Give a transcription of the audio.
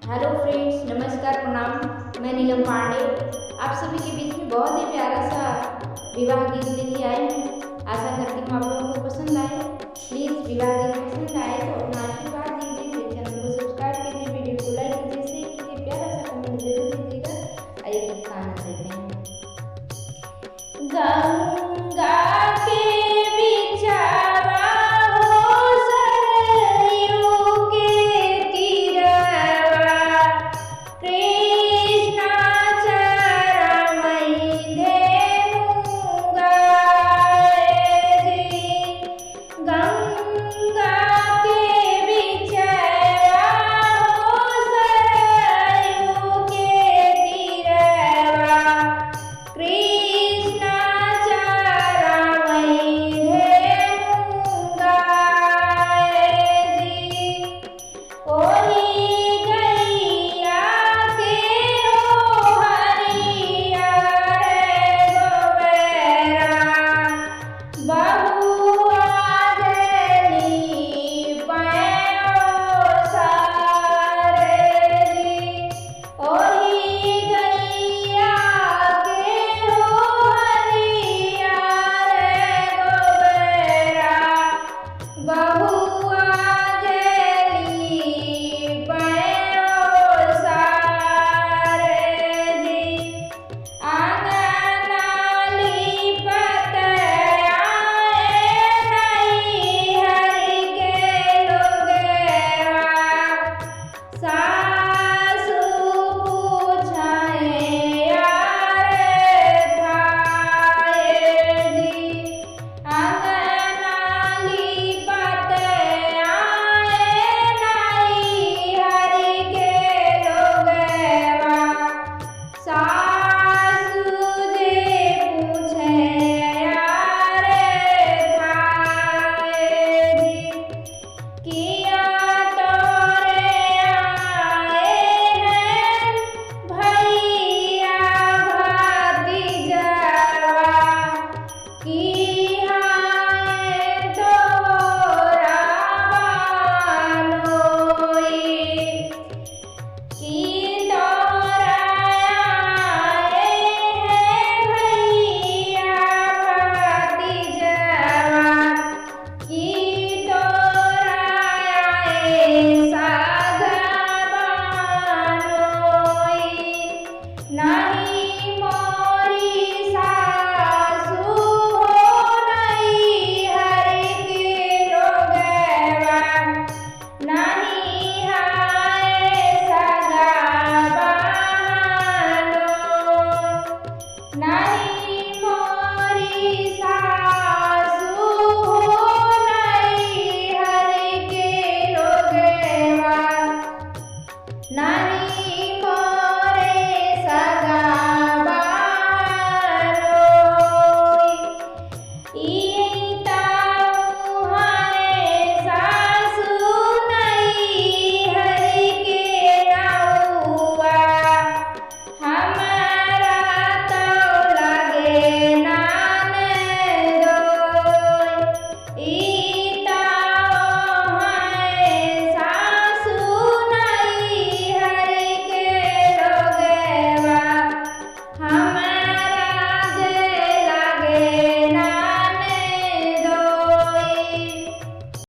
Hello friends, नमस्कार, प्रणाम। मैं नीलम पांडे आप सभी के बीच में बहुत ही प्यारा सा विवाह गीत लेके आई हूँ। आशा करती हूँ आप लोगों को पसंद आए। प्लीज़ विवाह गीत पसंद आए तो अपना आशीर्वाद दीजिए, मेरे चैनल को सब्सक्राइब कीजिए, वीडियो को लाइक कीजिए, शेयर कीजिए, प्यारा सा कमेंट जरूर दीजिएगा। आइए गीत का आनंद लेते हैं।